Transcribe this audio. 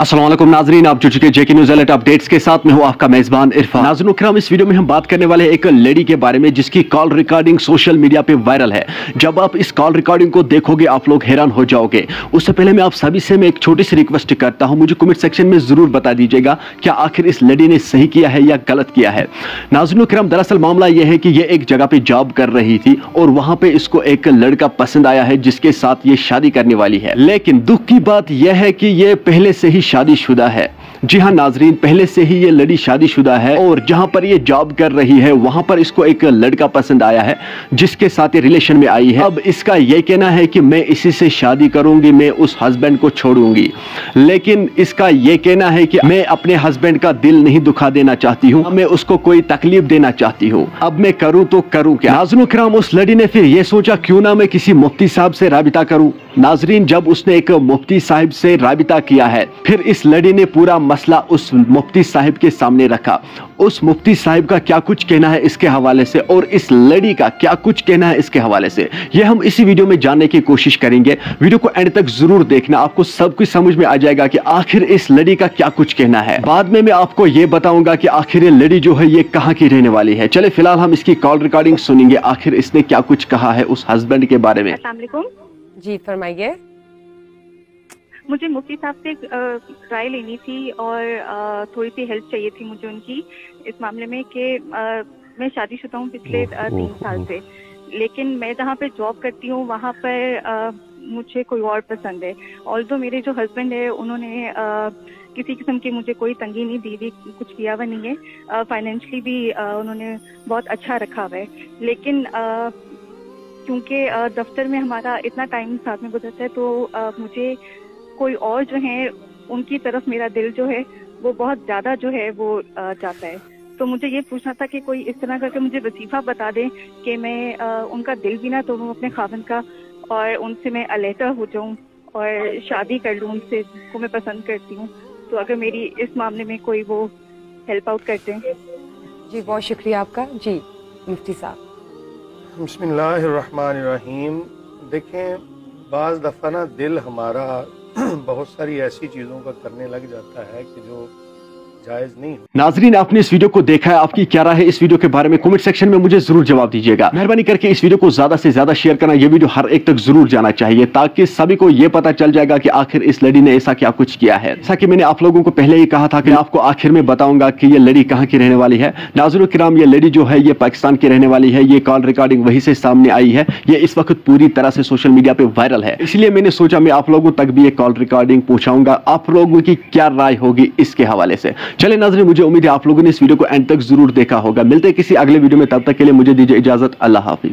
अस्सलाम वालेकुम नाजरीन, आप जुड़ चुके जेके न्यूज़ अलर्ट अपडेट्स के साथ। मैं हूं आपका मेजबान इरफान। नाज़रीन इकराम, इस वीडियो में हम बात करने वाले एक लेडी के बारे में जिसकी कॉल रिकॉर्डिंग सोशल मीडिया पे वायरल है। जब आप इस कॉल रिकॉर्डिंग को देखोगे आप लोग हैरान हो जाओगे। उससे पहले मैं आप सभी से मैं एक छोटी सी रिक्वेस्ट करता हूं, मुझे कमेंट सेक्शन में जरूर बता दीजिएगा क्या आखिर इस लेडी ने सही किया है या गलत किया है। नाज़रीन इकराम, दरअसल मामला यह है कि यह एक जगह पे जॉब कर रही थी और वहां पे इसको एक लड़का पसंद आया है जिसके साथ ये शादी करने वाली है। लेकिन दुख की बात यह है कि यह पहले से ही शादीशुदा है। जी हाँ नाजरीन, पहले से ही ये लड़ी शादीशुदा है और जहां पर ये जॉब कर रही है वहां पर इसको एक लड़का पसंद आया है जिसके साथ ये रिलेशन में आई है। अब इसका ये कहना है कि मैं इसी से शादी करूंगी, मैं उस हस्बैंड को छोड़ूंगी। लेकिन इसका ये कहना है कि मैं अपने हस्बैंड का दिल नहीं दुखा देना चाहती हूँ, मैं उसको कोई तकलीफ देना चाहती हूँ। अब मैं करूँ तो करूँ क्या। नाज़रीन किराम, उस लड़ी ने फिर ये सोचा क्यों ना मैं किसी मुफ्ती साहब से राबिता करूँ। नाजरीन, जब उसने एक मुफ्ती साहिब से राबिता किया है फिर इस लड़ी ने पूरा मसला उस मुफ्ती साहिब के सामने रखा। उस मुफ्ती साहिब का क्या कुछ कहना है इसके हवाले से और इस लड़ी का क्या कुछ कहना है इसके हवाले से, यह हम इसी वीडियो में जानने की कोशिश करेंगे। वीडियो को एंड तक जरूर देखना, आपको सब कुछ समझ में आ जाएगा कि आखिर इस लड़ी का क्या कुछ कहना है। बाद में मैं आपको यह बताऊंगा कि आखिर ये लड़ी जो है ये कहाँ की रहने वाली है। चले फिलहाल हम इसकी कॉल रिकॉर्डिंग सुनेंगे, आखिर इसने क्या कुछ कहा है उस हस्बैंड के बारे में। अस्सलाम वालेकुम। जी फरमाइए। मुझे मुफ्ती साहब से राय लेनी थी और थोड़ी सी हेल्प चाहिए थी मुझे उनकी इस मामले में कि मैं शादीशुदा हूँ पिछले 3 साल से, लेकिन मैं जहाँ पे जॉब करती हूँ वहाँ पर मुझे कोई और पसंद है। ऑल्दो मेरे जो हस्बैंड है उन्होंने किसी किस्म की मुझे कोई तंगी नहीं दी, कुछ किया हुआ नहीं है। फाइनेंशियली भी उन्होंने बहुत अच्छा रखा हुआ है, लेकिन क्योंकि दफ्तर में हमारा इतना टाइम साथ में गुजरता है तो मुझे कोई और जो है उनकी तरफ मेरा दिल जो है वो बहुत ज्यादा जो है वो जाता है। तो मुझे ये पूछना था कि कोई इस तरह करके मुझे वजीफा बता दें कि मैं उनका दिल भी ना तोड़ूं अपने खाविंद का और उनसे मैं अलहदा हो जाऊं और शादी कर लूं उनसे जिसको मैं पसंद करती हूँ। तो अगर मेरी इस मामले में कोई वो हेल्प आउट करते हैं। जी बहुत शुक्रिया आपका। जी मुफ्ती साहब। बिस्मिल्लाहिर्रहमानिर्रहीम। देखें, बाज़ दफ़ा ना दिल हमारा बहुत सारी ऐसी चीज़ों का करने लग जाता है कि जो जायज नहीं। नाजरीन, आपने इस वीडियो को देखा है, आपकी क्या राय है इस वीडियो के बारे में कमेंट सेक्शन में मुझे जरूर जवाब दीजिएगा। मेहरबानी करके इस वीडियो को ज्यादा से ज्यादा शेयर करना, यह वीडियो हर एक तक जरूर जाना चाहिए ताकि सभी को यह पता चल जाएगा कि आखिर इस लड़ी ने ऐसा क्या कुछ किया है। जैसा कि मैंने आप लोगों को पहले ही कहा था कि आपको आखिर में बताऊंगा कि ये लड़ी कहाँ की रहने वाली है। नाज़रीन किराम, ये लड़ी जो है ये पाकिस्तान की रहने वाली है। ये कॉल रिकॉर्डिंग वहीं से सामने आई है, ये इस वक्त पूरी तरह से सोशल मीडिया पे वायरल है। इसलिए मैंने सोचा मैं आप लोगों तक भी ये कॉल रिकॉर्डिंग पहुंचाऊंगा, आप लोगों की क्या राय होगी इसके हवाले से। चले नाज़रीन, मुझे उम्मीद है आप लोगों ने इस वीडियो को एंड तक जरूर देखा होगा। मिलते हैं किसी अगले वीडियो में, तब तक के लिए मुझे दीजिए इजाजत। अल्लाह हाफिज।